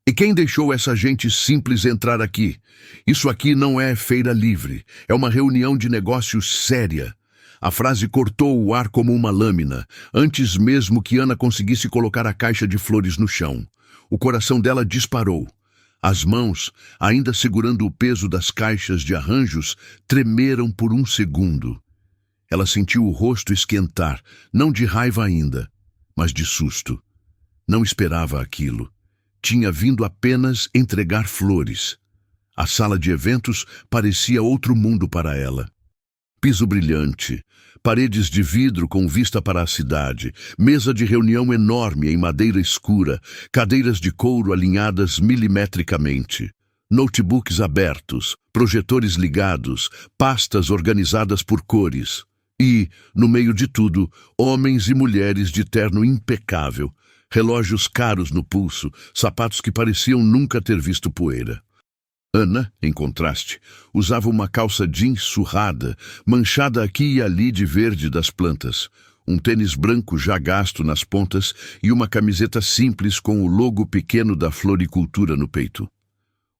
E quem deixou essa gente simples entrar aqui? Isso aqui não é feira livre, é uma reunião de negócios séria. A frase cortou o ar como uma lâmina, antes mesmo que Ana conseguisse colocar a caixa de flores no chão. O coração dela disparou. As mãos, ainda segurando o peso das caixas de arranjos, tremeram por um segundo. Ela sentiu o rosto esquentar, não de raiva ainda, mas de susto. Não esperava aquilo. Tinha vindo apenas entregar flores. A sala de eventos parecia outro mundo para ela. Piso brilhante, paredes de vidro com vista para a cidade, mesa de reunião enorme em madeira escura, cadeiras de couro alinhadas milimetricamente, notebooks abertos, projetores ligados, pastas organizadas por cores. E, no meio de tudo, homens e mulheres de terno impecável, relógios caros no pulso, sapatos que pareciam nunca ter visto poeira. Ana, em contraste, usava uma calça jeans surrada, manchada aqui e ali de verde das plantas, um tênis branco já gasto nas pontas e uma camiseta simples com o logo pequeno da floricultura no peito.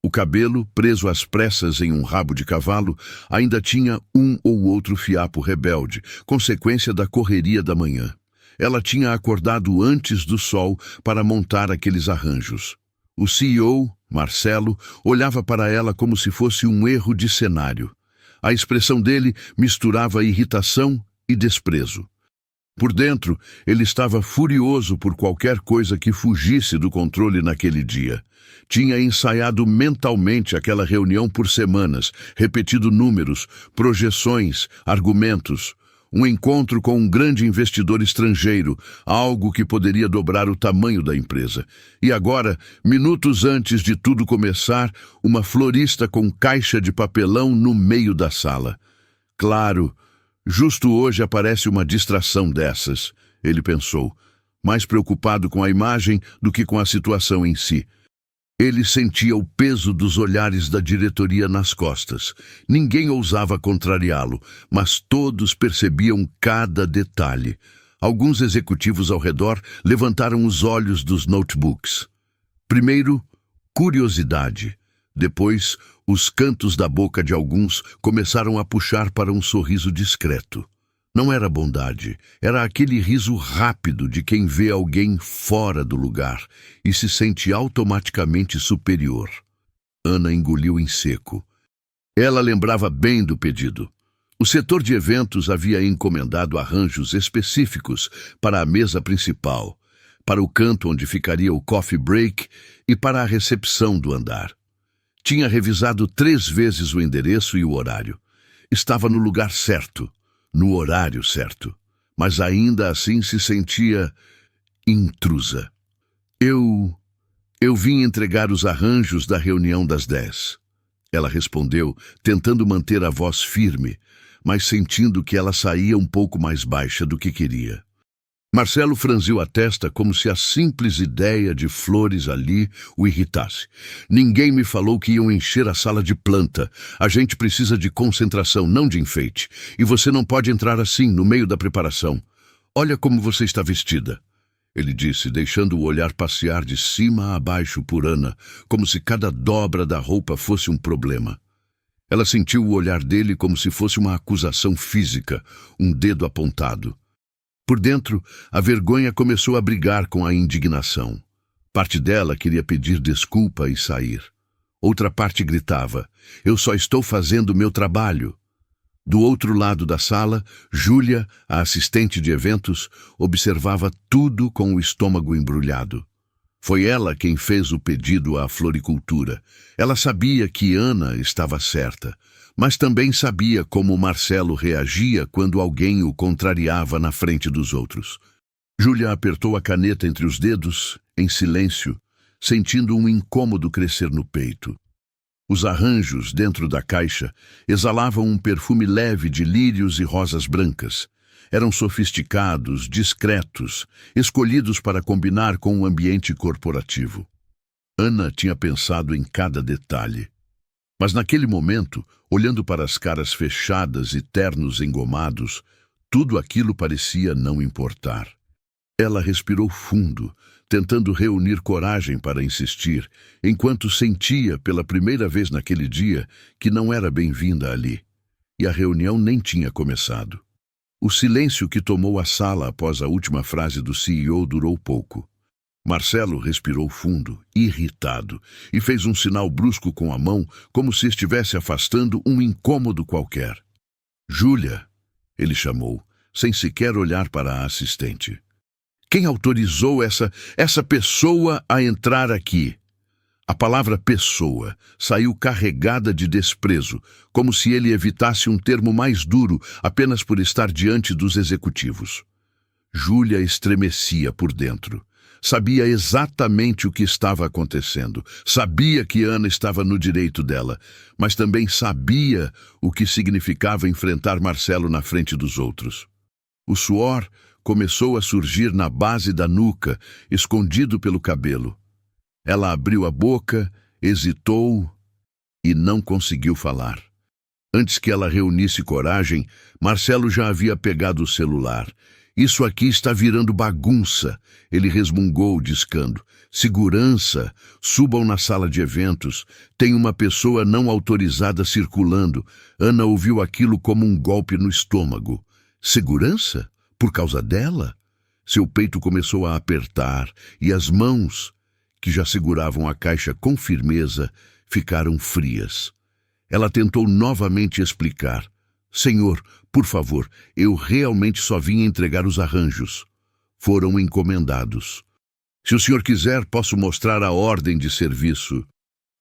O cabelo, preso às pressas em um rabo de cavalo, ainda tinha um ou outro fiapo rebelde, consequência da correria da manhã. Ela tinha acordado antes do sol para montar aqueles arranjos. O CEO, Marcelo, olhava para ela como se fosse um erro de cenário. A expressão dele misturava irritação e desprezo. Por dentro, ele estava furioso por qualquer coisa que fugisse do controle naquele dia. Tinha ensaiado mentalmente aquela reunião por semanas, repetido números, projeções, argumentos. Um encontro com um grande investidor estrangeiro, algo que poderia dobrar o tamanho da empresa. E agora, minutos antes de tudo começar, uma florista com caixa de papelão no meio da sala. Claro, justo hoje aparece uma distração dessas, ele pensou, mais preocupado com a imagem do que com a situação em si. Ele sentia o peso dos olhares da diretoria nas costas. Ninguém ousava contrariá-lo, mas todos percebiam cada detalhe. Alguns executivos ao redor levantaram os olhos dos notebooks. Primeiro, curiosidade. Depois, os cantos da boca de alguns começaram a puxar para um sorriso discreto. Não era bondade, era aquele riso rápido de quem vê alguém fora do lugar e se sente automaticamente superior. Ana engoliu em seco. Ela lembrava bem do pedido. O setor de eventos havia encomendado arranjos específicos para a mesa principal, para o canto onde ficaria o coffee break e para a recepção do andar. Tinha revisado 3 vezes o endereço e o horário. Estava no lugar certo. No horário certo, mas ainda assim se sentia intrusa. Eu vim entregar os arranjos da reunião das 10. Ela respondeu, tentando manter a voz firme, mas sentindo que ela saía um pouco mais baixa do que queria. Marcelo franziu a testa como se a simples ideia de flores ali o irritasse. Ninguém me falou que iam encher a sala de planta. A gente precisa de concentração, não de enfeite. E você não pode entrar assim, no meio da preparação. Olha como você está vestida, ele disse, deixando o olhar passear de cima a baixo por Ana, como se cada dobra da roupa fosse um problema. Ela sentiu o olhar dele como se fosse uma acusação física, um dedo apontado. Por dentro, a vergonha começou a brigar com a indignação. Parte dela queria pedir desculpa e sair. Outra parte gritava, eu só estou fazendo meu trabalho. Do outro lado da sala, Júlia, a assistente de eventos, observava tudo com o estômago embrulhado. Foi ela quem fez o pedido à floricultura. Ela sabia que Ana estava certa, mas também sabia como Marcelo reagia quando alguém o contrariava na frente dos outros. Júlia apertou a caneta entre os dedos, em silêncio, sentindo um incômodo crescer no peito. Os arranjos dentro da caixa exalavam um perfume leve de lírios e rosas brancas. Eram sofisticados, discretos, escolhidos para combinar com o ambiente corporativo. Ana tinha pensado em cada detalhe. Mas naquele momento, olhando para as caras fechadas e ternos engomados, tudo aquilo parecia não importar. Ela respirou fundo, tentando reunir coragem para insistir, enquanto sentia pela primeira vez naquele dia que não era bem-vinda ali. E a reunião nem tinha começado. O silêncio que tomou a sala após a última frase do CEO durou pouco. Marcelo respirou fundo, irritado, e fez um sinal brusco com a mão, como se estivesse afastando um incômodo qualquer. Júlia, ele chamou, sem sequer olhar para a assistente. Quem autorizou essa pessoa a entrar aqui? A palavra pessoa saiu carregada de desprezo, como se ele evitasse um termo mais duro apenas por estar diante dos executivos. Júlia estremecia por dentro. Sabia exatamente o que estava acontecendo. Sabia que Ana estava no direito dela, mas também sabia o que significava enfrentar Marcelo na frente dos outros. O suor começou a surgir na base da nuca, escondido pelo cabelo. Ela abriu a boca, hesitou e não conseguiu falar. Antes que ela reunisse coragem, Marcelo já havia pegado o celular. Isso aqui está virando bagunça, ele resmungou, discando. Segurança, subam na sala de eventos. Tem uma pessoa não autorizada circulando. Ana ouviu aquilo como um golpe no estômago. Segurança? Por causa dela? Seu peito começou a apertar e as mãos, que já seguravam a caixa com firmeza, ficaram frias. Ela tentou novamente explicar. Senhor, por favor, eu realmente só vim entregar os arranjos. Foram encomendados. Se o senhor quiser, posso mostrar a ordem de serviço.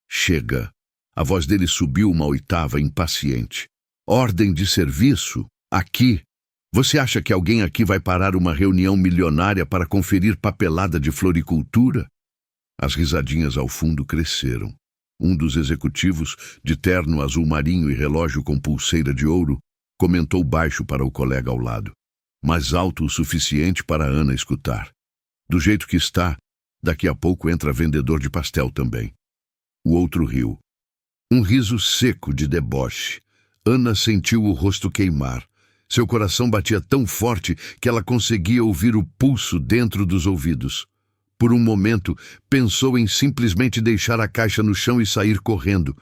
Chega. A voz dele subiu uma oitava, impaciente. Ordem de serviço? Aqui? Você acha que alguém aqui vai parar uma reunião milionária para conferir papelada de floricultura? As risadinhas ao fundo cresceram. Um dos executivos, de terno azul marinho e relógio com pulseira de ouro, comentou baixo para o colega ao lado, mas alto o suficiente para Ana escutar. Do jeito que está, daqui a pouco entra vendedor de pastel também. O outro riu. Um riso seco de deboche. Ana sentiu o rosto queimar. Seu coração batia tão forte que ela conseguia ouvir o pulso dentro dos ouvidos. Por um momento, pensou em simplesmente deixar a caixa no chão e sair correndo,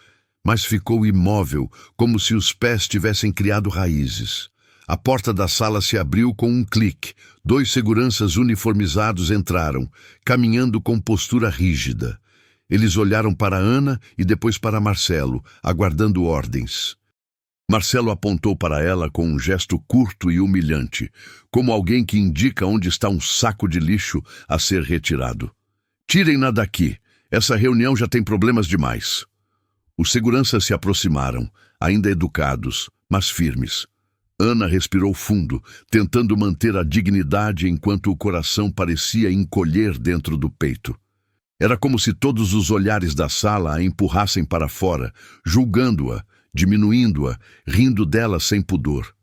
mas ficou imóvel, como se os pés tivessem criado raízes. A porta da sala se abriu com um clique. 2 seguranças uniformizados entraram, caminhando com postura rígida. Eles olharam para Ana e depois para Marcelo, aguardando ordens. Marcelo apontou para ela com um gesto curto e humilhante, como alguém que indica onde está um saco de lixo a ser retirado. Tirem-na daqui. Essa reunião já tem problemas demais. Os seguranças se aproximaram, ainda educados, mas firmes. Ana respirou fundo, tentando manter a dignidade enquanto o coração parecia encolher dentro do peito. Era como se todos os olhares da sala a empurrassem para fora, julgando-a, diminuindo-a, rindo dela sem pudor.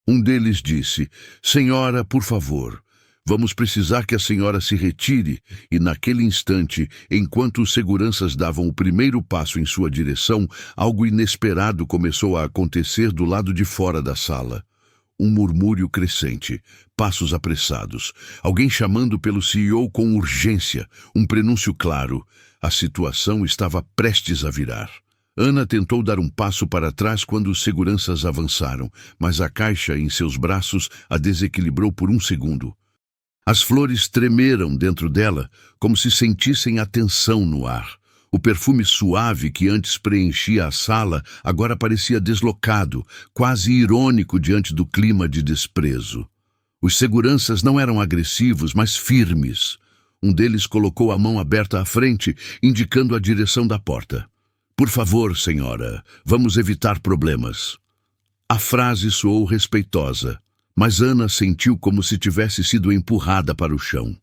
Um deles disse, Senhora, por favor, vamos precisar que a senhora se retire, e naquele instante, enquanto os seguranças davam o primeiro passo em sua direção, algo inesperado começou a acontecer do lado de fora da sala. Um murmúrio crescente, passos apressados, alguém chamando pelo CEO com urgência, um prenúncio claro. A situação estava prestes a virar. Ana tentou dar um passo para trás quando os seguranças avançaram, mas a caixa em seus braços a desequilibrou por um segundo. As flores tremeram dentro dela, como se sentissem a tensão no ar. O perfume suave que antes preenchia a sala agora parecia deslocado, quase irônico diante do clima de desprezo. Os seguranças não eram agressivos, mas firmes. Um deles colocou a mão aberta à frente, indicando a direção da porta. Por favor, senhora, vamos evitar problemas. A frase soou respeitosa, mas Ana sentiu como se tivesse sido empurrada para o chão.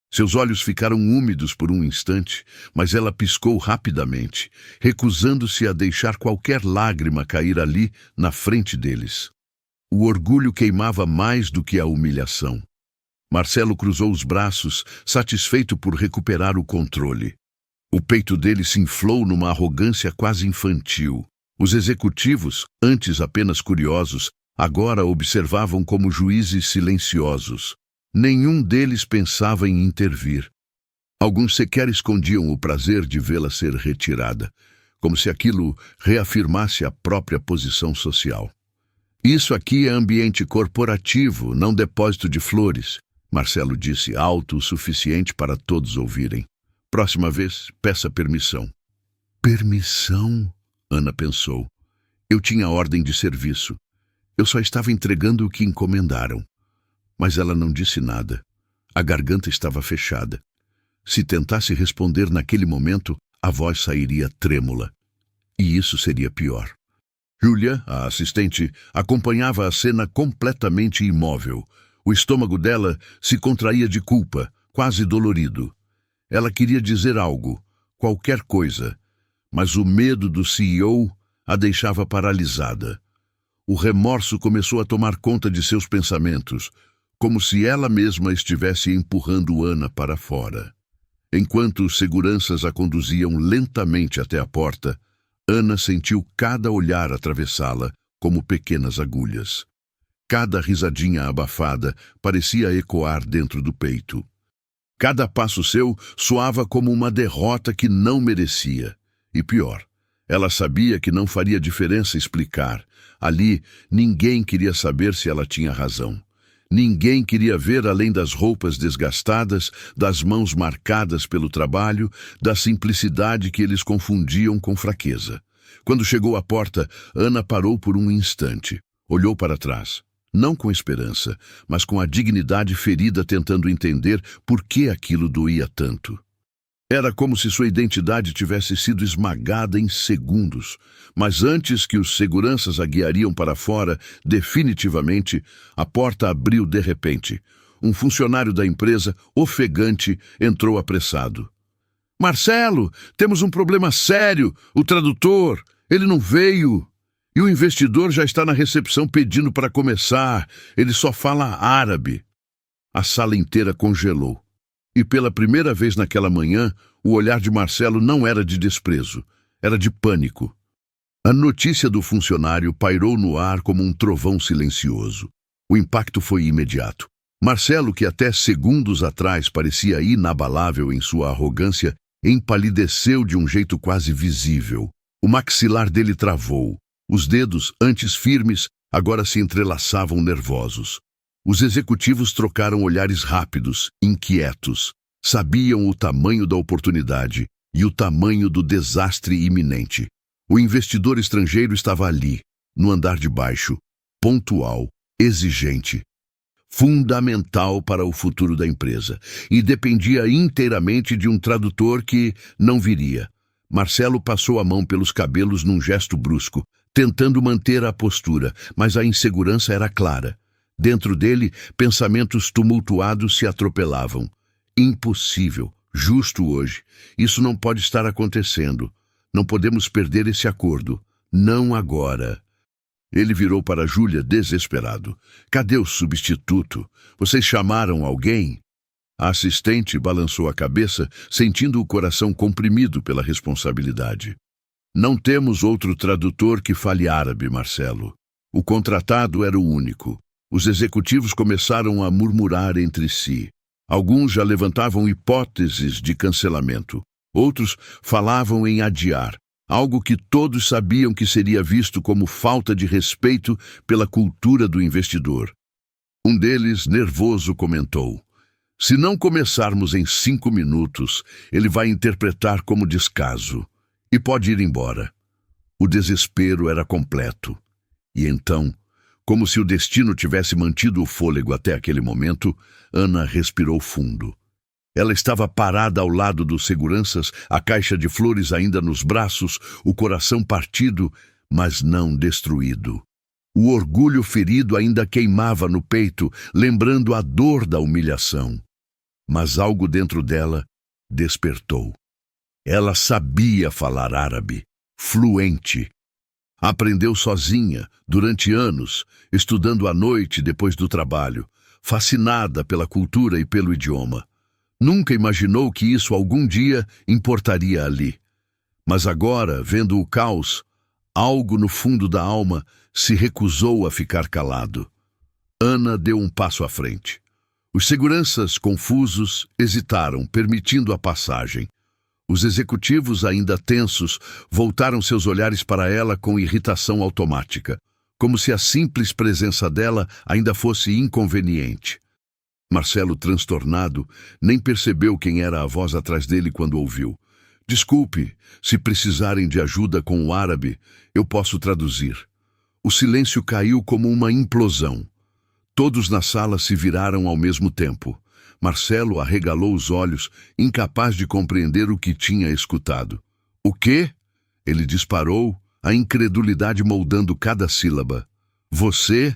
Seus olhos ficaram úmidos por um instante, mas ela piscou rapidamente, recusando-se a deixar qualquer lágrima cair ali na frente deles. O orgulho queimava mais do que a humilhação. Marcelo cruzou os braços, satisfeito por recuperar o controle. O peito dele se inflou numa arrogância quase infantil. Os executivos, antes apenas curiosos, agora observavam como juízes silenciosos. Nenhum deles pensava em intervir. Alguns sequer escondiam o prazer de vê-la ser retirada, como se aquilo reafirmasse a própria posição social. Isso aqui é ambiente corporativo, não depósito de flores, Marcelo disse alto o suficiente para todos ouvirem. Próxima vez, peça permissão. Permissão? Ana pensou. Eu tinha ordem de serviço. Eu só estava entregando o que encomendaram. Mas ela não disse nada. A garganta estava fechada. Se tentasse responder naquele momento, a voz sairia trêmula. E isso seria pior. Júlia, a assistente, acompanhava a cena completamente imóvel. O estômago dela se contraía de culpa, quase dolorido. Ela queria dizer algo, qualquer coisa, mas o medo do CEO a deixava paralisada. O remorso começou a tomar conta de seus pensamentos, como se ela mesma estivesse empurrando Ana para fora. Enquanto os seguranças a conduziam lentamente até a porta, Ana sentiu cada olhar atravessá-la como pequenas agulhas. Cada risadinha abafada parecia ecoar dentro do peito. Cada passo seu soava como uma derrota que não merecia. E pior, ela sabia que não faria diferença explicar. Ali, ninguém queria saber se ela tinha razão. Ninguém queria ver além das roupas desgastadas, das mãos marcadas pelo trabalho, da simplicidade que eles confundiam com fraqueza. Quando chegou à porta, Ana parou por um instante. Olhou para trás. Não com esperança, mas com a dignidade ferida, tentando entender por que aquilo doía tanto. Era como se sua identidade tivesse sido esmagada em segundos, mas antes que os seguranças a guiariam para fora, definitivamente, a porta abriu de repente. Um funcionário da empresa, ofegante, entrou apressado. Marcelo, temos um problema sério. O tradutor, ele não veio. E o investidor já está na recepção pedindo para começar. Ele só fala árabe. A sala inteira congelou. E pela primeira vez naquela manhã, o olhar de Marcelo não era de desprezo, era de pânico. A notícia do funcionário pairou no ar como um trovão silencioso. O impacto foi imediato. Marcelo, que até segundos atrás parecia inabalável em sua arrogância, empalideceu de um jeito quase visível. O maxilar dele travou. Os dedos, antes firmes, agora se entrelaçavam nervosos. Os executivos trocaram olhares rápidos, inquietos. Sabiam o tamanho da oportunidade e o tamanho do desastre iminente. O investidor estrangeiro estava ali, no andar de baixo, pontual, exigente, fundamental para o futuro da empresa, e dependia inteiramente de um tradutor que não viria. Marcelo passou a mão pelos cabelos num gesto brusco, tentando manter a postura, mas a insegurança era clara. Dentro dele, pensamentos tumultuados se atropelavam. Impossível, justo hoje. Isso não pode estar acontecendo. Não podemos perder esse acordo. Não agora. Ele virou para Júlia desesperado. Cadê o substituto? Vocês chamaram alguém? A assistente balançou a cabeça, sentindo o coração comprimido pela responsabilidade. Não temos outro tradutor que fale árabe, Marcelo. O contratado era o único. Os executivos começaram a murmurar entre si. Alguns já levantavam hipóteses de cancelamento. Outros falavam em adiar, algo que todos sabiam que seria visto como falta de respeito pela cultura do investidor. Um deles, nervoso, comentou: se não começarmos em 5 minutos, ele vai interpretar como descaso e pode ir embora. O desespero era completo. E então, como se o destino tivesse mantido o fôlego até aquele momento, Ana respirou fundo. Ela estava parada ao lado dos seguranças, a caixa de flores ainda nos braços, o coração partido, mas não destruído. O orgulho ferido ainda queimava no peito, lembrando a dor da humilhação. Mas algo dentro dela despertou. Ela sabia falar árabe, fluente. Aprendeu sozinha, durante anos, estudando à noite depois do trabalho, fascinada pela cultura e pelo idioma. Nunca imaginou que isso algum dia importaria ali. Mas agora, vendo o caos, algo no fundo da alma se recusou a ficar calado. Ana deu um passo à frente. Os seguranças, confusos, hesitaram, permitindo a passagem. Os executivos, ainda tensos, voltaram seus olhares para ela com irritação automática, como se a simples presença dela ainda fosse inconveniente. Marcelo, transtornado, nem percebeu quem era a voz atrás dele quando ouviu. Desculpe, se precisarem de ajuda com o árabe, eu posso traduzir. O silêncio caiu como uma implosão. Todos na sala se viraram ao mesmo tempo. Marcelo arregalou os olhos, incapaz de compreender o que tinha escutado. O quê? Ele disparou, a incredulidade moldando cada sílaba. Você?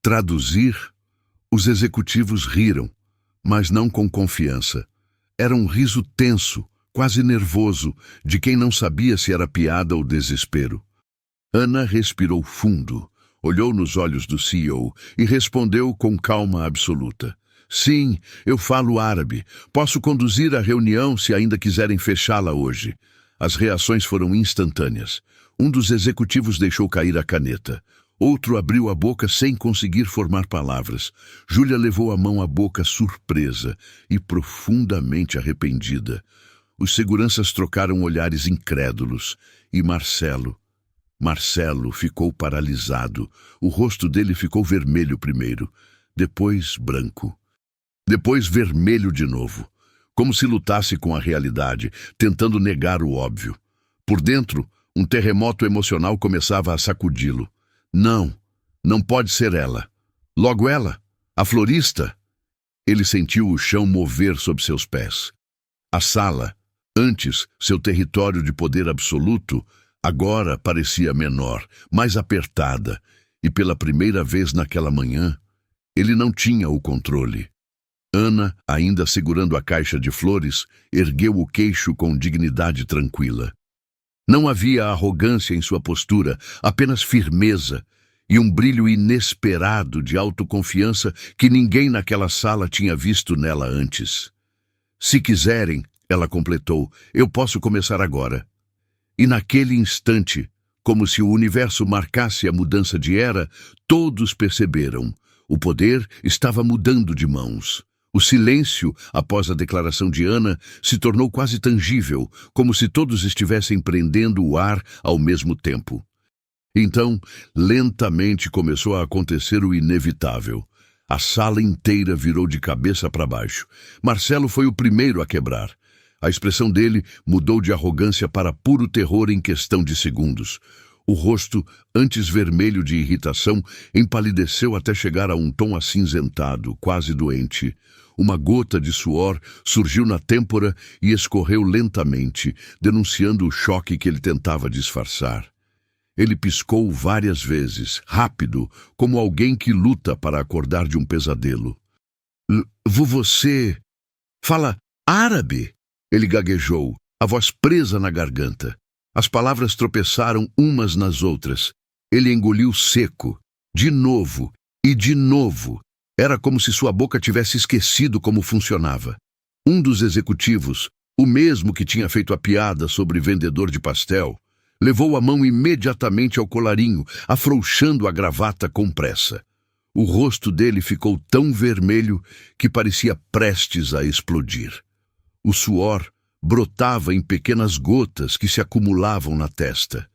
Traduzir? Os executivos riram, mas não com confiança. Era um riso tenso, quase nervoso, de quem não sabia se era piada ou desespero. Ana respirou fundo, olhou nos olhos do CEO e respondeu com calma absoluta. Sim, eu falo árabe. Posso conduzir a reunião se ainda quiserem fechá-la hoje. As reações foram instantâneas. Um dos executivos deixou cair a caneta. Outro abriu a boca sem conseguir formar palavras. Júlia levou a mão à boca surpresa e profundamente arrependida. Os seguranças trocaram olhares incrédulos. E Marcelo ficou paralisado. O rosto dele ficou vermelho primeiro, depois branco. Depois vermelho de novo, como se lutasse com a realidade, tentando negar o óbvio. Por dentro, um terremoto emocional começava a sacudi-lo. Não pode ser ela. Logo ela, a florista. Ele sentiu o chão mover sob seus pés. A sala, antes seu território de poder absoluto, agora parecia menor, mais apertada, e pela primeira vez naquela manhã, ele não tinha o controle. Ana, ainda segurando a caixa de flores, ergueu o queixo com dignidade tranquila. Não havia arrogância em sua postura, apenas firmeza e um brilho inesperado de autoconfiança que ninguém naquela sala tinha visto nela antes. Se quiserem, ela completou, eu posso começar agora. E naquele instante, como se o universo marcasse a mudança de era, todos perceberam. O poder estava mudando de mãos. O silêncio, após a declaração de Ana, se tornou quase tangível, como se todos estivessem prendendo o ar ao mesmo tempo. Então, lentamente começou a acontecer o inevitável. A sala inteira virou de cabeça para baixo. Marcelo foi o primeiro a quebrar. A expressão dele mudou de arrogância para puro terror em questão de segundos. O rosto, antes vermelho de irritação, empalideceu até chegar a um tom acinzentado, quase doente. Uma gota de suor surgiu na têmpora e escorreu lentamente, denunciando o choque que ele tentava disfarçar. Ele piscou várias vezes, rápido, como alguém que luta para acordar de um pesadelo. Você fala árabe? Ele gaguejou, a voz presa na garganta. As palavras tropeçaram umas nas outras. Ele engoliu seco, de novo e de novo. Era como se sua boca tivesse esquecido como funcionava. Um dos executivos, o mesmo que tinha feito a piada sobre vendedor de pastel, levou a mão imediatamente ao colarinho, afrouxando a gravata com pressa. O rosto dele ficou tão vermelho que parecia prestes a explodir. O suor brotava em pequenas gotas que se acumulavam na testa.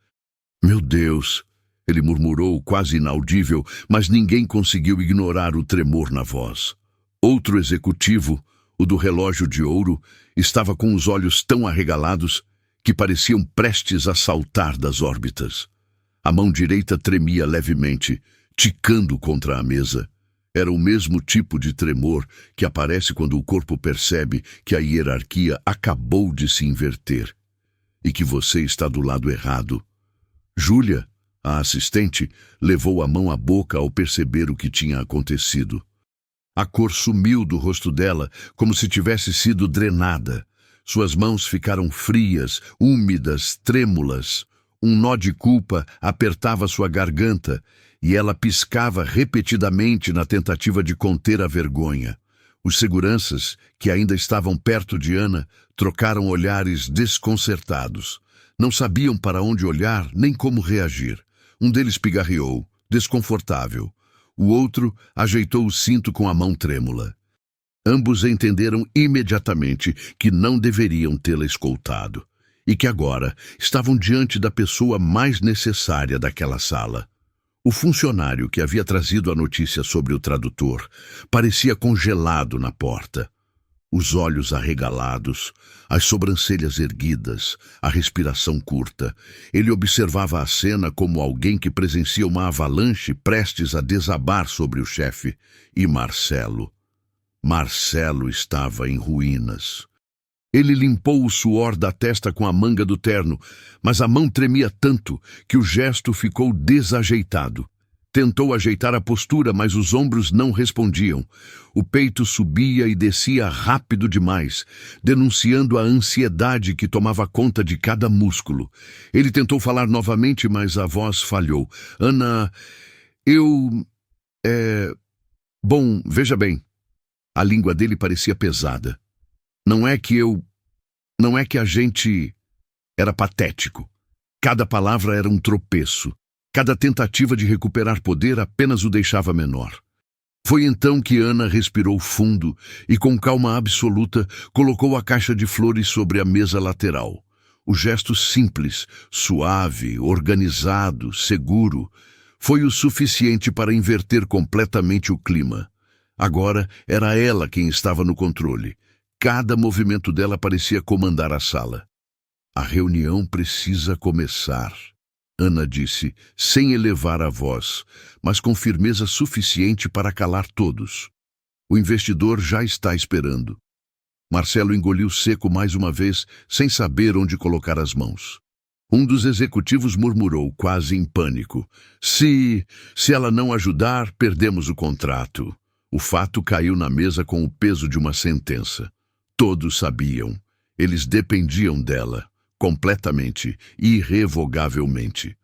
Meu Deus! Ele murmurou, quase inaudível, mas ninguém conseguiu ignorar o tremor na voz. Outro executivo, o do relógio de ouro, estava com os olhos tão arregalados que pareciam prestes a saltar das órbitas. A mão direita tremia levemente, ticando contra a mesa. Era o mesmo tipo de tremor que aparece quando o corpo percebe que a hierarquia acabou de se inverter e que você está do lado errado. Júlia, a assistente, levou a mão à boca ao perceber o que tinha acontecido. A cor sumiu do rosto dela, como se tivesse sido drenada. Suas mãos ficaram frias, úmidas, trêmulas. Um nó de culpa apertava sua garganta e ela piscava repetidamente na tentativa de conter a vergonha. Os seguranças, que ainda estavam perto de Ana, trocaram olhares desconcertados. Não sabiam para onde olhar nem como reagir. Um deles pigarreou, desconfortável. O outro ajeitou o cinto com a mão trêmula. Ambos entenderam imediatamente que não deveriam tê-la escoltado e que agora estavam diante da pessoa mais necessária daquela sala. O funcionário que havia trazido a notícia sobre o tradutor parecia congelado na porta. Os olhos arregalados, as sobrancelhas erguidas, a respiração curta. Ele observava a cena como alguém que presencia uma avalanche prestes a desabar sobre o chefe. E Marcelo estava em ruínas. Ele limpou o suor da testa com a manga do terno, mas a mão tremia tanto que o gesto ficou desajeitado. Tentou ajeitar a postura, mas os ombros não respondiam. O peito subia e descia rápido demais, denunciando a ansiedade que tomava conta de cada músculo. Ele tentou falar novamente, mas a voz falhou. Ana, Bom, veja bem. A língua dele parecia pesada. Não é que a gente... Era patético. Cada palavra era um tropeço. Cada tentativa de recuperar poder apenas o deixava menor. Foi então que Ana respirou fundo e, com calma absoluta, colocou a caixa de flores sobre a mesa lateral. O gesto simples, suave, organizado, seguro, foi o suficiente para inverter completamente o clima. Agora era ela quem estava no controle. Cada movimento dela parecia comandar a sala. A reunião precisa começar, Ana disse, sem elevar a voz, mas com firmeza suficiente para calar todos. O investidor já está esperando. Marcelo engoliu seco mais uma vez, sem saber onde colocar as mãos. Um dos executivos murmurou, quase em pânico. Se ela não ajudar, perdemos o contrato. O fato caiu na mesa com o peso de uma sentença. Todos sabiam. Eles dependiam dela. Completamente, irrevogavelmente.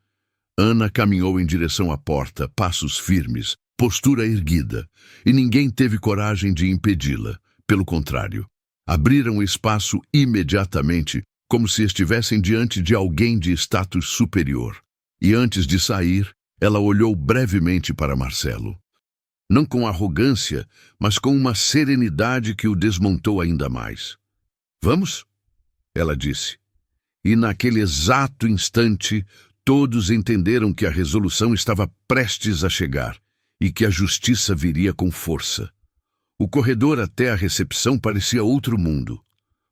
Ana caminhou em direção à porta, passos firmes, postura erguida, e ninguém teve coragem de impedi-la. Pelo contrário, abriram espaço imediatamente, como se estivessem diante de alguém de status superior. E antes de sair, ela olhou brevemente para Marcelo. Não com arrogância, mas com uma serenidade que o desmontou ainda mais. Vamos? Ela disse. E naquele exato instante, todos entenderam que a resolução estava prestes a chegar e que a justiça viria com força. O corredor até a recepção parecia outro mundo.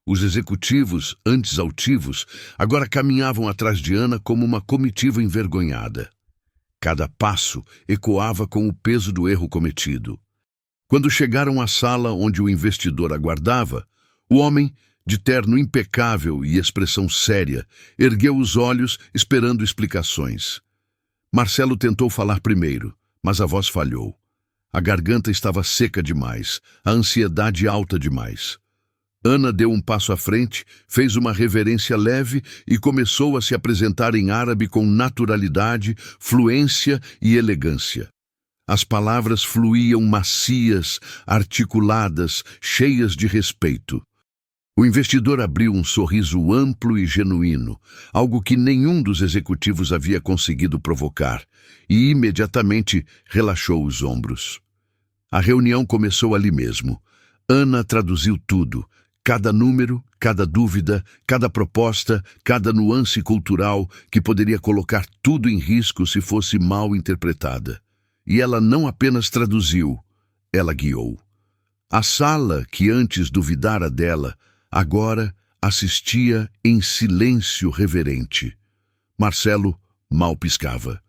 Os executivos, antes altivos, agora caminhavam atrás de Ana como uma comitiva envergonhada. Cada passo ecoava com o peso do erro cometido. Quando chegaram à sala onde o investidor aguardava, o homem, de terno impecável e expressão séria, ergueu os olhos, esperando explicações. Marcelo tentou falar primeiro, mas a voz falhou. A garganta estava seca demais, a ansiedade alta demais. Ana deu um passo à frente, fez uma reverência leve e começou a se apresentar em árabe com naturalidade, fluência e elegância. As palavras fluíam macias, articuladas, cheias de respeito. O investidor abriu um sorriso amplo e genuíno, algo que nenhum dos executivos havia conseguido provocar, e imediatamente relaxou os ombros. A reunião começou ali mesmo. Ana traduziu tudo, cada número, cada dúvida, cada proposta, cada nuance cultural que poderia colocar tudo em risco se fosse mal interpretada. E ela não apenas traduziu, ela guiou. A sala, que antes duvidara dela, agora assistia em silêncio reverente. Marcelo mal piscava.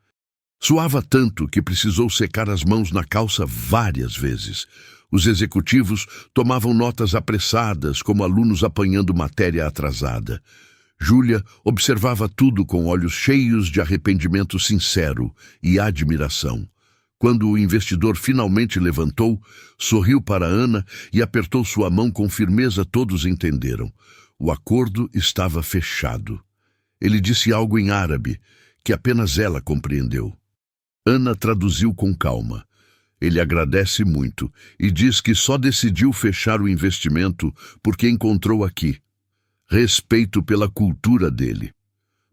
Suava tanto que precisou secar as mãos na calça várias vezes. Os executivos tomavam notas apressadas, como alunos apanhando matéria atrasada. Júlia observava tudo com olhos cheios de arrependimento sincero e admiração. Quando o investidor finalmente levantou, sorriu para Ana e apertou sua mão com firmeza. Todos entenderam. O acordo estava fechado. Ele disse algo em árabe, que apenas ela compreendeu. Ana traduziu com calma. Ele agradece muito e diz que só decidiu fechar o investimento porque encontrou aqui respeito pela cultura dele.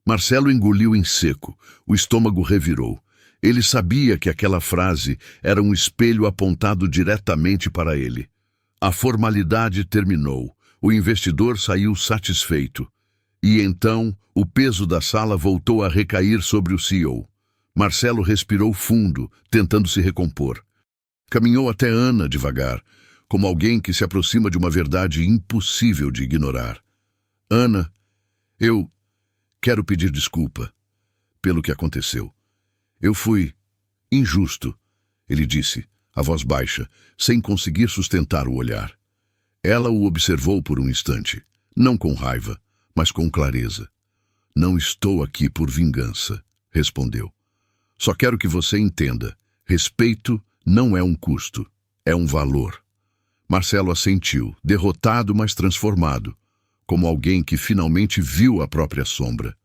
Marcelo engoliu em seco. O estômago revirou. Ele sabia que aquela frase era um espelho apontado diretamente para ele. A formalidade terminou. O investidor saiu satisfeito. E então, o peso da sala voltou a recair sobre o CEO. Marcelo respirou fundo, tentando se recompor. Caminhou até Ana devagar, como alguém que se aproxima de uma verdade impossível de ignorar. Ana, eu quero pedir desculpa pelo que aconteceu. Eu fui injusto, ele disse, a voz baixa, sem conseguir sustentar o olhar. Ela o observou por um instante, não com raiva, mas com clareza. Não estou aqui por vingança, respondeu. Só quero que você entenda, respeito não é um custo, é um valor. Marcelo assentiu, derrotado, mas transformado, como alguém que finalmente viu a própria sombra.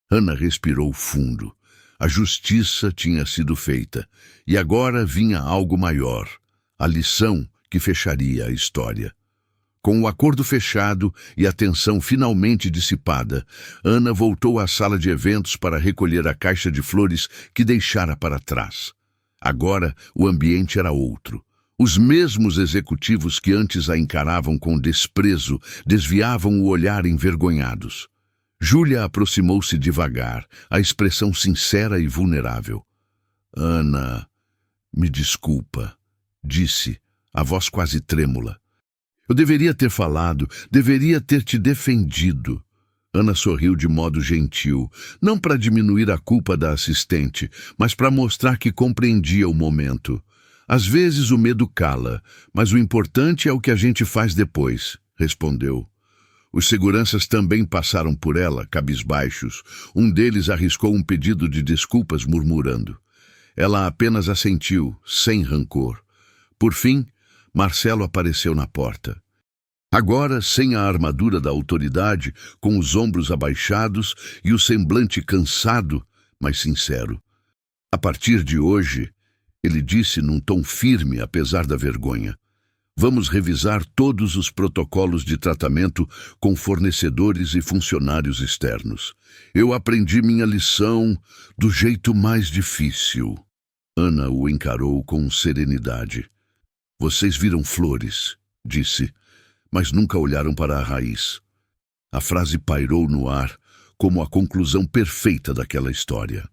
Ana respirou fundo. A justiça tinha sido feita, e agora vinha algo maior, a lição que fecharia a história. Com o acordo fechado e a tensão finalmente dissipada, Ana voltou à sala de eventos para recolher a caixa de flores que deixara para trás. Agora o ambiente era outro. Os mesmos executivos que antes a encaravam com desprezo desviavam o olhar envergonhados. Júlia aproximou-se devagar, a expressão sincera e vulnerável. Ana, me desculpa, disse, a voz quase trêmula. Eu deveria ter falado, deveria ter te defendido. Ana sorriu de modo gentil, não para diminuir a culpa da assistente, mas para mostrar que compreendia o momento. Às vezes o medo cala, mas o importante é o que a gente faz depois, respondeu. Os seguranças também passaram por ela, cabisbaixos. Um deles arriscou um pedido de desculpas, murmurando. Ela apenas assentiu, sem rancor. Por fim, Marcelo apareceu na porta. Agora, sem a armadura da autoridade, com os ombros abaixados e o semblante cansado, mas sincero. A partir de hoje, ele disse num tom firme, apesar da vergonha, vamos revisar todos os protocolos de tratamento com fornecedores e funcionários externos. Eu aprendi minha lição do jeito mais difícil. Ana o encarou com serenidade. Vocês viram flores, disse, mas nunca olharam para a raiz. A frase pairou no ar como a conclusão perfeita daquela história.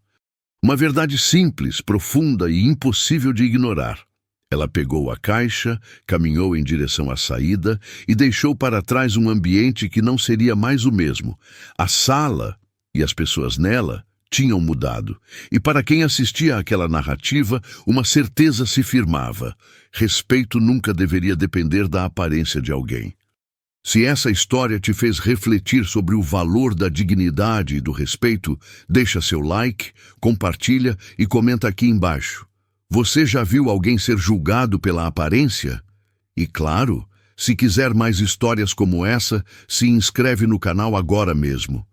Uma verdade simples, profunda e impossível de ignorar. Ela pegou a caixa, caminhou em direção à saída e deixou para trás um ambiente que não seria mais o mesmo. A sala e as pessoas nela tinham mudado. E para quem assistia àquela narrativa, uma certeza se firmava. Respeito nunca deveria depender da aparência de alguém. Se essa história te fez refletir sobre o valor da dignidade e do respeito, deixa seu like, compartilha e comenta aqui embaixo. Você já viu alguém ser julgado pela aparência? E claro, se quiser mais histórias como essa, se inscreve no canal agora mesmo.